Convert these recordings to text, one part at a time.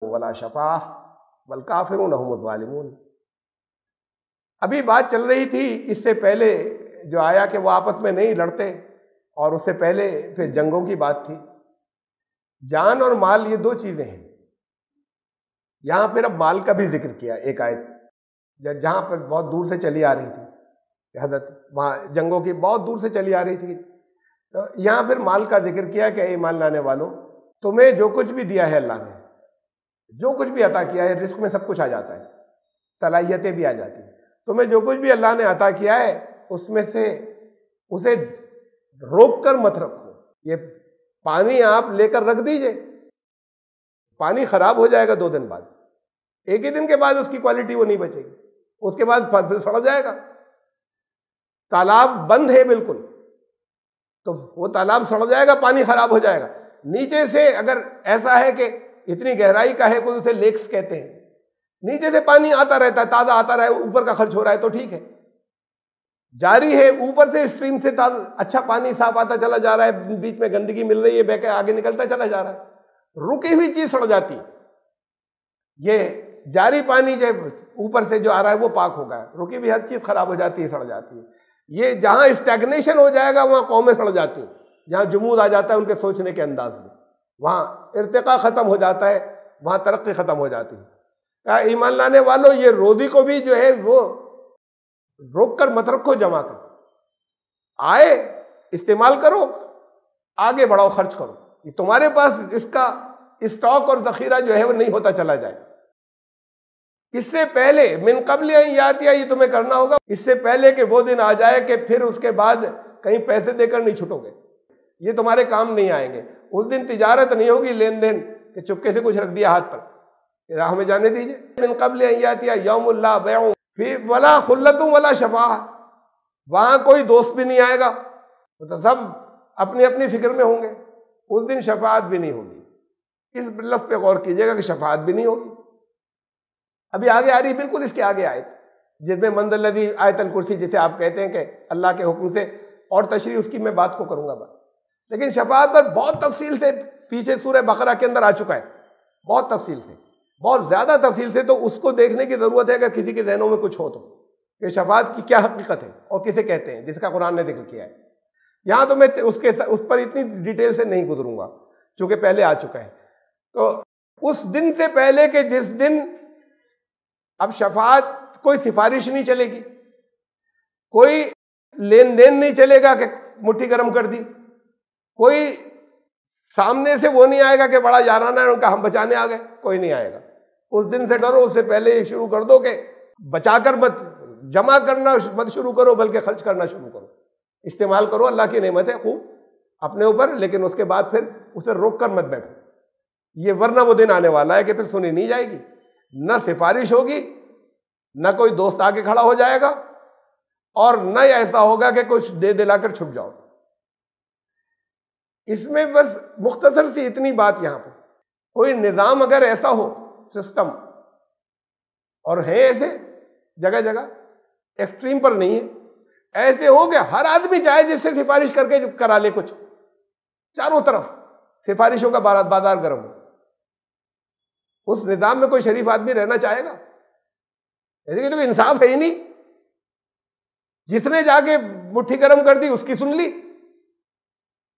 ولا شفاعہ والکافرون هم الظالمون۔ ابھی بات چل رہی تھی اس سے پہلے جو آیا کہ وہ آپس میں نہیں لڑتے، اور اس سے پہلے پھر جنگوں کی بات تھی۔ جان اور مال یہ دو چیزیں ہیں۔ یہاں پھر اب مال کا بھی ذکر کیا ایک آیت، جہاں پر بہت دور سے چلی آ رہی تھی حضرت، وہاں جنگوں کی بہت دور سے چلی آ رہی تھی، تو یہاں پھر مال کا ذکر کیا کہ اے ایمان لانے والوں، تمہیں جو کچھ بھی دیا ہے اللہ نے، جو کچھ بھی عطا کیا ہے، رزق میں سب کچھ آ جاتا ہے، صلاحیتیں بھی آ جاتی ہیں، تمہیں جو کچھ بھی اللہ نے عطا کیا ہے اس میں سے اسے روک کر مت رکھو۔ یہ پانی آپ لے کر رکھ دیجئے، پانی خراب ہو جائے گا 2 دن بعد، ایک ہی دن کے بعد اس کی کوالٹی وہ نہیں بچے گی، اس کے بعد پھر سڑ جائے گا۔ تالاب بند ہے بالکل، تو وہ تالاب سڑ جائے گا، پانی خراب ہو جائے گا۔ نیچے سے اگر ایسا ہے کہ اتنی گہرائی کا ہے، کوئی اسے لیکس کہتے ہیں، نیچے سے پانی آتا رہتا ہے، تازہ آتا رہا ہے، اوپر کا خرچ ہو رہا ہے تو ٹھیک ہے، جاری ہے، اوپر سے اسٹریم سے اچھا پانی صاف آتا چلا جا رہا ہے، بیچ میں گندگی مل رہی ہے، بہ کے آگے نکلتا چلا جا رہا ہے، رکی ہوئی چیز سڑ جاتی ہے۔ یہ جاری پانی جو اوپر سے جو آ رہا ہے وہ پاک ہوگا، رکی ہوئی ہر چیز خراب ہو جاتی ہے، سڑ جاتی ہے۔ یہ جہاں اسٹیگنیشن ہو جائے گا وہاں قومیں سڑ جاتی ہیں، جہاں جمود آ جاتا ہے ان کے سوچنے کے انداز میں، وہاں ارتقاء ختم ہو جاتا ہے، وہاں ترقی ختم ہو جاتی ہے۔ ایمان لانے والوں، یہ روزی کو بھی جو ہے وہ روک کر مت رکھو، جمع کر آئے استعمال کرو، آگے بڑھاؤ، خرچ کرو، یہ تمہارے پاس اس کا اسٹاک اور ذخیرہ جو ہے وہ نہیں ہوتا چلا جائے۔ اس سے پہلے من قبل ان یاتی، یہ تمہیں کرنا ہوگا اس سے پہلے کہ وہ دن آ جائے کہ پھر اس کے بعد کہیں پیسے دے کر نہیں چھٹو گے، یہ تمہارے کام نہیں آئیں گے۔ اس دن تجارت نہیں ہوگی، لین دین کہ چپکے سے کچھ رکھ دیا ہاتھ پر، راہ میں جانے دیجئے۔ من قبل ان یاتی یوم لا بیع فیہ ولا خلۃ ولا شفاعہ، وہاں کوئی دوست بھی نہیں آئے گا، تو سب اپنی اپنی فکر میں ہوں گے، اس دن شفاعت بھی نہیں ہوگی۔ اس لفظ پہ غور کیجئے گا کہ شفاعت بھی نہیں ہوگی۔ ابھی آگے آ رہی، بالکل اس کے آگے آیت جس میں من ذا الذی، آیت الکرسی جسے آپ کہتے ہیں کہ اللہ کے حکم سے، اور تشریح اس کی میں بات کو کروں گا بات، لیکن شفاعت پر بہت تفصیل سے پیچھے سورہ بقرہ کے اندر آ چکا ہے، بہت تفصیل سے، بہت زیادہ تفصیل سے، تو اس کو دیکھنے کی ضرورت ہے اگر کسی کے ذہنوں میں کچھ ہو تو، کہ شفاعت کی کیا حقیقت ہے اور کسے کہتے ہیں، جس کا قرآن نے ذکر کیا ہے۔ یہاں تو میں اس پر اتنی ڈیٹیل سے نہیں گزروں گا چونکہ پہلے آ چکا ہے۔ تو اس دن سے پہلے کہ جس دن اب شفاعت، کوئی سفارش نہیں چلے گی، کوئی لین دین نہیں چلے گا کہ مٹھی گرم کر دی، کوئی سامنے سے وہ نہیں آئے گا کہ بڑا یارانہ ہے ان کا ہم بچانے آ گئے، کوئی نہیں آئے گا۔ اس دن سے ڈرو، اس سے پہلے یہ شروع کر دو کہ بچا کر مت، جمع کرنا مت شروع کرو، بلکہ خرچ کرنا شروع کرو، استعمال کرو، اللہ کی نعمت ہے خوب اپنے اوپر، لیکن اس کے بعد پھر اسے روک کر مت بیٹھو، یہ ورنہ وہ دن آنے والا ہے کہ پھر سنی نہیں جائے گی، نہ سفارش ہوگی، نہ کوئی دوست آگے کھڑا ہو جائے گا، اور نہ ایسا ہوگا کہ کچھ دے دلا کر چھپ جاؤ۔ اس میں بس مختصر سی اتنی بات، یہاں پر کوئی نظام اگر ایسا ہو، سسٹم، اور ہے ایسے جگہ جگہ، ایکسٹریم پر نہیں ہے، ایسے ہو کہ ہر آدمی چاہے جس سے سفارش کر کے کرا لے کچھ، چاروں طرف سفارشوں کا بازار گرم ہو، اس نظام میں کوئی شریف آدمی رہنا چاہے گا؟ ایسے تو انصاف ہے ہی نہیں، جس نے جا کے مٹھی گرم کر دی اس کی سن لی،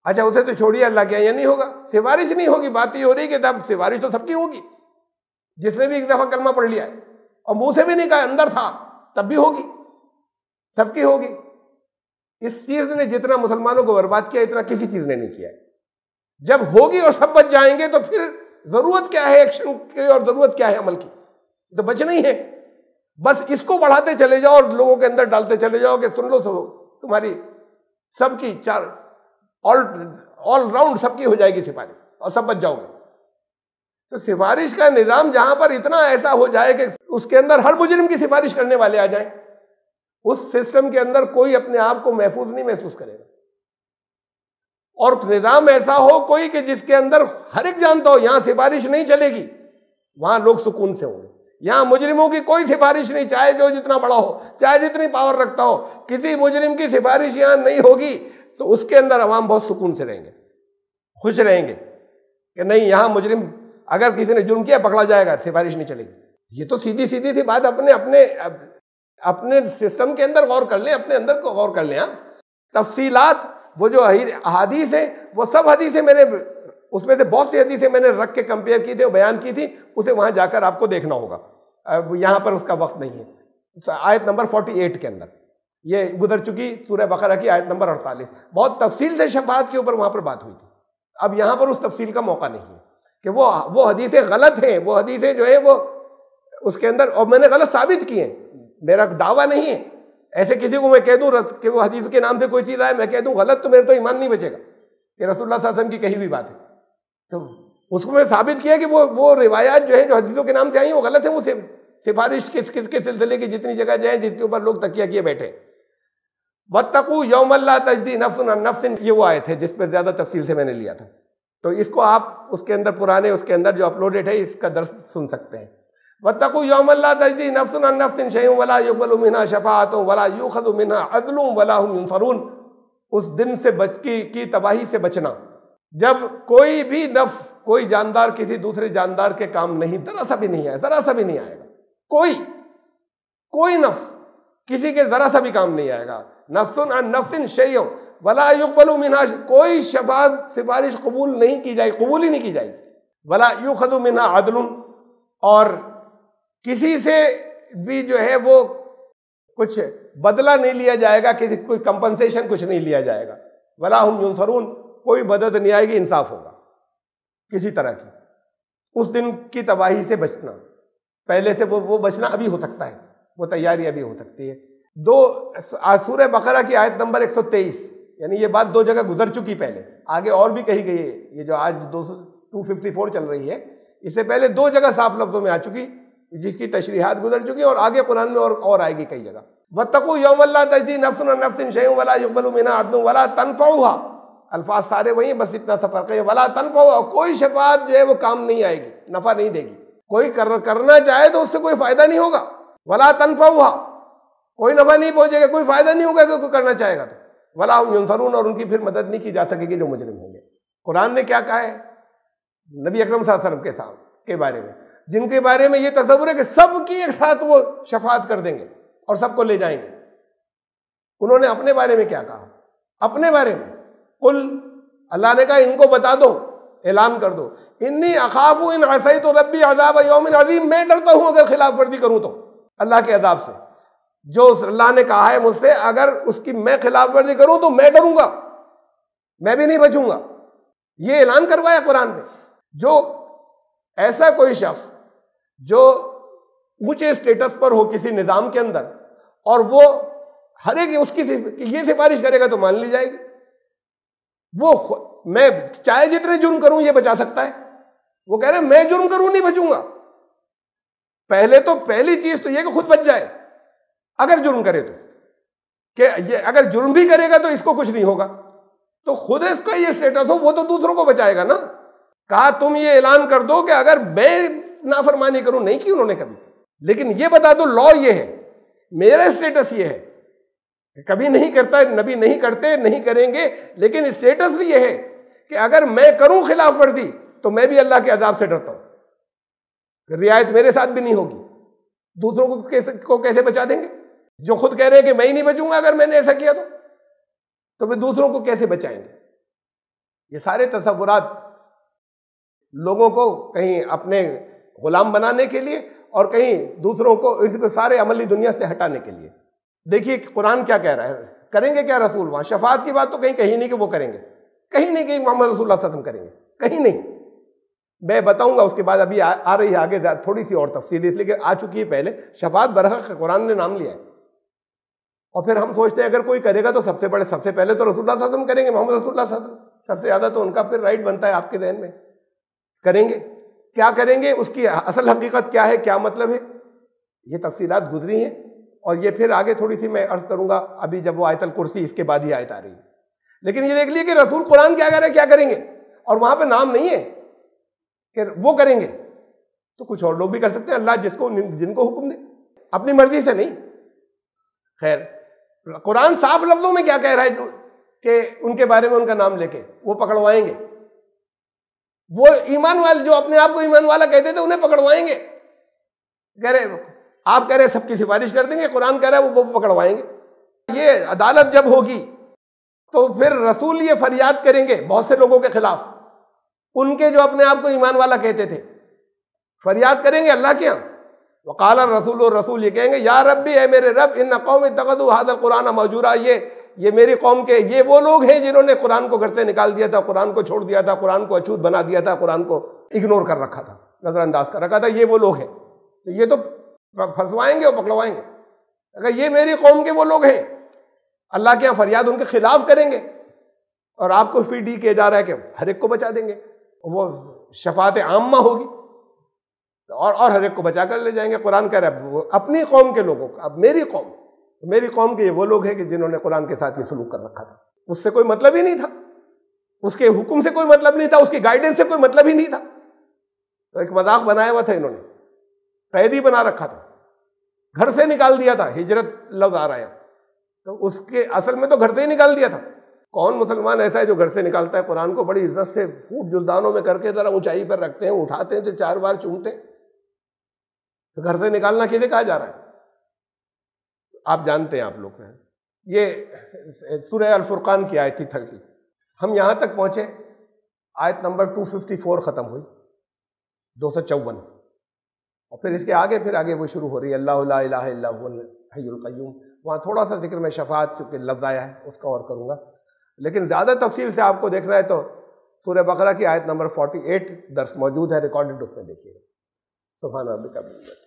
اچھا اسے تو چھوڑیے، اللہ کے یہاں نہیں ہوگا، سفارش نہیں ہوگی۔ بات یہ ہو رہی کہ تب سفارش تو سب کی ہوگی، جس نے بھی ایک دفعہ کلمہ پڑھ لیا ہے اور منہ سے بھی نہیں کہا، اندر تھا، تب بھی ہوگی، سب کی ہوگی۔ اس چیز نے جتنا مسلمانوں کو برباد کیا اتنا کسی چیز نے نہیں کیا ہے۔ جب ہوگی اور سب بچ جائیں گے تو پھر ضرورت کیا ہے ایکشن کی اور ضرورت کیا ہے عمل کی؟ تو بچنا ہی ہے، بس اس کو بڑھاتے چلے جاؤ اور لوگوں کے اندر ڈالتے چلے جاؤ کہ سن لو سو تمہاری سب کی آل راؤنڈ سب کی ہو جائے گی سفارش اور سب بچ جاؤ گے۔ تو سفارش کا نظام جہاں پر اتنا ایسا ہو جائے کہ اس کے اندر ہر مجرم کی سفارش کرنے والے آ جائیں، اس سسٹم کے اندر کوئی اپنے آپ کو محفوظ نہیں محسوس کرے گا۔ اور نظام ایسا ہو کوئی کہ جس کے اندر ہر ایک جانتا ہو یہاں سفارش نہیں چلے گی، وہاں لوگ سکون سے ہوں گے۔ یہاں مجرموں کی کوئی سفارش نہیں، چاہے جو جتنا بڑا ہو، چاہے جتنی پاور رکھتا ہو، کسی مجرم کی سفارش یہاں نہیں ہوگی تو اس کے اندر عوام بہت سکون سے رہیں گے، خوش رہیں گے کہ نہیں، یہاں مجرم اگر کسی نے جرم کیا پکڑا جائے گا، سفارش نہیں چلے گی۔ یہ تو سیدھی سی بات اپنے سسٹم کے اندر غور کر لیں، اپنے اندر کو غور کر لیں۔ تفصیلات وہ جو احادیث ہیں وہ سب حدیثیں میں نے اس میں سے بہت سی حدیثیں میں نے رکھ کے کمپیئر کی تھی اور بیان کی تھی، اسے وہاں جا کر آپ کو دیکھنا ہوگا، یہاں پر اس کا وقت نہیں ہے۔ آیت نمبر 48 کے اندر یہ گزر چکی سورہ بقرہ کی آیت نمبر 48، بہت تفصیل سے شفاعت کے اوپر وہاں پر بات ہوئی تھی۔ اب یہاں پر اس تفصیل کا موقع نہیں ہے کہ وہ حدیثیں غلط ہیں، وہ حدیثیں جو ہے وہ اس کے اندر، اور میں نے غلط ثابت کی ہیں، میرا دعویٰ نہیں ہے ایسے کسی کو میں کہہ دوں کہ وہ حدیث کے نام سے کوئی چیز آئے میں کہہ دوں غلط، تو میرے تو ایمان نہیں بچے گا کہ رسول اللہ صلی اللہ علیہ وسلم کی کہی ہوئی بات ہے۔ تو اس کو میں ثابت کیا کہ وہ روایات جو ہیں جو حدیثوں کے نام سے آئی ہیں وہ غلط ہیں، وہ سفارش کس کے سلسلے کی جتنی جگہ جائیں جس کے اوپر لوگ تکیہ کیے بیٹھے۔ وَاتَّقُوا يَوْمًا لَا تَجْزِي نَفْسٌ عَن نَفْسٍ، یہ وہ آیت ہے جس پہ زیادہ تفصیل سے میں نے لیا تھا، تو اس کو آپ اس کے اندر پرانے اس کے اندر جو اپلوڈڈ ہے اس کا درس سن سکتے ہیں۔ وَاتَّقُوا يَوْمًا لَا تَجْزِي نَفْسٌ عَن نَفْسٍ شَيْئًا وَلَا يُقْبَلُ مِنْهَا شَفَاعَةٌ وَلَا يُؤْخَذُ مِنْهَا عَدْلٌ وَلَا هُمْ يُنصَرُونَ۔ اس دن سے کی تباہی سے بچنا جب کوئی بھی نفس، کوئی جاندار کسی دوسرے جاندار کے کام نہیں، ذرا سا بھی نہیں آئے، ذرا سا بھی نہیں آئے گا، کوئی نفس کسی کے ذرا سا بھی کام نہیں آئے گا۔ نفس عن نفس شیء ولا يقبل منها، کوئی شفاعت سفارش قبول نہیں کی جائے، قبول ہی نہیں کی جائے گی۔ ولا يؤخذ منها عدل، اور کسی سے بھی جو ہے وہ کچھ بدلہ نہیں لیا جائے گا، کوئی کمپنسیشن کچھ نہیں لیا جائے گا۔ ولا هم ينصرون، کوئی مدد نہیں آئے گی، انصاف ہوگا کسی طرح کی۔ اس دن کی تباہی سے بچنا، پہلے سے وہ بچنا ابھی ہو سکتا ہے، وہ تیاری ابھی ہو سکتی ہے۔ سورہ بقرہ کی آیت نمبر 123، یعنی یہ بات 2 جگہ گزر چکی، پہلے آگے اور بھی کہی گئی ہے، یہ جو آج 254 چل رہی ہے، اس سے پہلے 2 جگہ صاف لفظوں میں آ چکی جس کی تشریحات گزر چکی، اور آگے قرآن میں اور آئے گی کئی جگہ۔ وَاتَّقُوا يَوْمًا لَا تَجْزِي نَفْسٌ عَن نَفْسٍ شَيْئًا وَلَا يُقْبَلُ مِنْهَا عَدْلٌ وَلَا تَنفَعُهَا، الفاظ سارے وہی ہیں، بس اتنا سا فرق ہے۔ وَلَا تَنفَعُهَا، کوئی شفاعت جو ہے وہ کام نہیں آئے گی، نفع نہیں دے گی، کوئی کرنا چاہے تو اس سے کوئی فائدہ نہیں ہوگا۔ وَلَا تَنفَعُهَا، کوئی نفع نہیں پہنچے گا، کوئی فائدہ نہیں ہوگا کہ کوئی کرنا چاہے گا تو۔ وَلَا هُمْ يُنصَرُونَ، اور ان کی پھر مدد نہیں کی جا سکے گی جو مجرم ہوں گے۔ قرآن نے کیا کہا ہے نبی اکرم صلی اللہ علیہ وسلم کے بارے میں، جن کے بارے میں یہ تصور ہے کہ سب کی ایک ساتھ وہ شفاعت کر دیں گے اور سب کو لے جائیں گے، انہوں نے اپنے بارے میں کیا کہا؟ اپنے بارے میں قل، اللہ نے کہا ان کو بتا دو، اعلان کر دو، انی اخاف ان عصیت ربی عذاب یوم عظیم، میں ڈرتا ہوں اگر خلاف ورزی کروں تو اللہ کے عذاب سے۔ جو اللہ نے کہا ہے مجھ سے اگر اس کی میں خلاف ورزی کروں تو میں ڈروں گا، میں بھی نہیں بچوں گا، یہ اعلان کروایا قرآن میں۔ جو ایسا کوئی شخص جو اونچے سٹیٹس پر ہو کسی نظام کے اندر، اور وہ ہر ایک اس کی یہ سفارش کرے گا تو مان لی جائے گی، وہ میں چاہے جتنے جرم کروں یہ بچا سکتا ہے، وہ کہہ رہے ہیں میں جرم کروں نہیں بچوں گا۔ پہلی چیز تو یہ کہ خود بچ جائے اگر جرم کرے تو، کہ اگر جرم بھی کرے گا تو اس کو کچھ نہیں ہوگا، تو خود اس کا یہ سٹیٹس ہو وہ تو دوسروں کو بچائے گا نا۔ کہا تم یہ اعلان کر دو کہ اگر میں نافرمانی کروں، نہیں کی انہوں نے کبھی، لیکن یہ بتا دو لا یہ ہے، میرا سٹیٹس یہ ہے کہ کبھی نہیں کرتا، نبی نہیں کرتے، نہیں کریں گے، لیکن سٹیٹس بھی یہ ہے کہ اگر میں کروں خلاف ورزی تو میں بھی اللہ کے عذاب سے ڈرتا ہوں، رعایت میرے ساتھ بھی نہیں ہوگی، دوسروں کو کیسے بچا دیں گے؟ جو خود کہہ رہے ہیں کہ میں ہی نہیں بچوں گا اگر میں نے ایسا کیا تو پھر دوسروں کو کیسے بچائیں گے؟ یہ سارے تصورات لوگوں کو کہیں اپنے غلام بنانے کے لیے اور کہیں دوسروں کو سارے عملی دنیا سے ہٹانے کے لیے۔ دیکھیے قرآن کیا کہہ رہا ہے، کریں گے کیا رسول؟ وہاں شفاعت کی بات تو کہیں نہیں کہ وہ کریں گے، کہیں نہیں کہ محمد رسول اللہ صلی اللہ علیہ وسلم کریں گے، کہیں نہیں۔ میں بتاؤں گا اس کے بعد، ابھی آ رہی ہے آگے تھوڑی سی اور تفصیل، اس لیے کہ آ چکی ہے پہلے۔ شفاعت برحق قرآن نے نام لیا ہے، اور پھر ہم سوچتے ہیں اگر کوئی کرے گا تو سب سے پہلے تو رسول اللہ صلی اللہ علیہ وسلم کریں گے، محمد رسول اللہ صلی اللہ علیہ وسلم، سب سے زیادہ تو ان کا پھر رائٹ بنتا ہے آپ کے ذہن میں۔ کریں گے کیا کریں گے، اس کی اصل حقیقت کیا ہے، کیا مطلب ہے، یہ تفصیلات گزری ہیں، اور یہ پھر آگے تھوڑی سی میں عرض کروں گا ابھی جب وہ آیت الکرسی اس کے بعد ہی آیت آ رہی ہے۔ لیکن یہ دیکھ لیے کہ رسول قرآن کیا کہہ رہے ہیں، کیا کریں گے، اور وہاں پہ نام نہیں ہے کہ وہ کریں گے، تو کچھ اور لوگ بھی کر سکتے ہیں، اللہ جن کو حکم دے، اپنی مرضی سے نہیں۔ خیر، قرآن صاف لفظوں میں کیا کہہ رہا ہے کہ ان کے بارے میں ان کا نام لے کے وہ پکڑوائیں گے، وہ ایمان والے جو اپنے آپ کو ایمان والا کہتے تھے انہیں پکڑوائیں گے. کہہ رہے آپ کہہ رہے سب کی سفارش کر دیں گے, قرآن کہہ رہا ہے وہ پکڑوائیں گے. یہ عدالت جب ہوگی تو پھر رسول یہ فریاد کریں گے بہت سے لوگوں کے خلاف, ان کے جو اپنے آپ کو ایمان والا کہتے تھے, فریاد کریں گے اللہ کے یہاں. وقال الرسول, اور رسول یہ کہیں گے یا ربی, اے میرے رب, ان قوم اتخذوا هذا القرآن مہجورا, یہ میری قوم کے یہ وہ لوگ ہیں جنہوں نے قرآن کو گھر سے نکال دیا تھا, قرآن کو چھوڑ دیا تھا, قرآن کو اچھوت بنا دیا تھا, قرآن کو اگنور کر رکھا تھا, نظر انداز کر رکھا تھا. یہ وہ لوگ ہیں, یہ تو پھنسوائیں گے اور پکڑوائیں گے. اگر یہ میری قوم کے وہ لوگ ہیں, اللہ کے یہاں فریاد ان کے خلاف کریں گے, اور آپ کو فی کیا جا رہا ہے کہ ہر ایک کو بچا دیں گے, وہ شفاعت عامہ ہوگی اور ہر ایک کو بچا کر لے جائیں گے. قرآن کہہ رہا ہے اپنی قوم کے لوگوں کا, اب میری قوم کے یہ وہ لوگ ہیں کہ جنہوں نے قرآن کے ساتھ یہ سلوک کر رکھا تھا. اس سے کوئی مطلب ہی نہیں تھا, اس کے حکم سے کوئی مطلب نہیں تھا, اس کی گائیڈنس سے کوئی مطلب ہی نہیں تھا. تو ایک مذاق بنایا ہوا تھا, انہوں نے قیدی بنا رکھا تھا, گھر سے نکال دیا تھا. ہجرت لفظ آ رہا ہے تو اس کے اصل میں تو گھر سے ہی نکال دیا تھا. کون مسلمان ایسا ہے جو گھر سے نکالتا ہے قرآن کو بڑی عزت سے خوب جلدانوں میں کر کے ذرا اونچائی پر رکھتے ہیں, اٹھاتے ہیں تو 4 بار چومتے ہیں. تو گھر سے نکالنا کیسے کہا جا رہا ہے؟ آپ جانتے ہیں, آپ لوگ ہیں. یہ سورہ الفرقان کی آیت تھی 30. ہم یہاں تک پہنچے, آیت نمبر 254 ختم ہوئی, 254, اور پھر اس کے آگے وہ شروع ہو رہی ہے اللہ لا الہ الا هو الحی القیوم. وہاں تھوڑا سا ذکر میں شفاعت چونکہ لفظ آیا ہے اس کا اور کروں گا, لیکن زیادہ تفصیل سے آپ کو دیکھنا ہے تو سورہ بقرہ کی آیت نمبر 48 درس موجود ہے ریکارڈڈ, اس میں دیکھیے. سبحان ربک رب العزت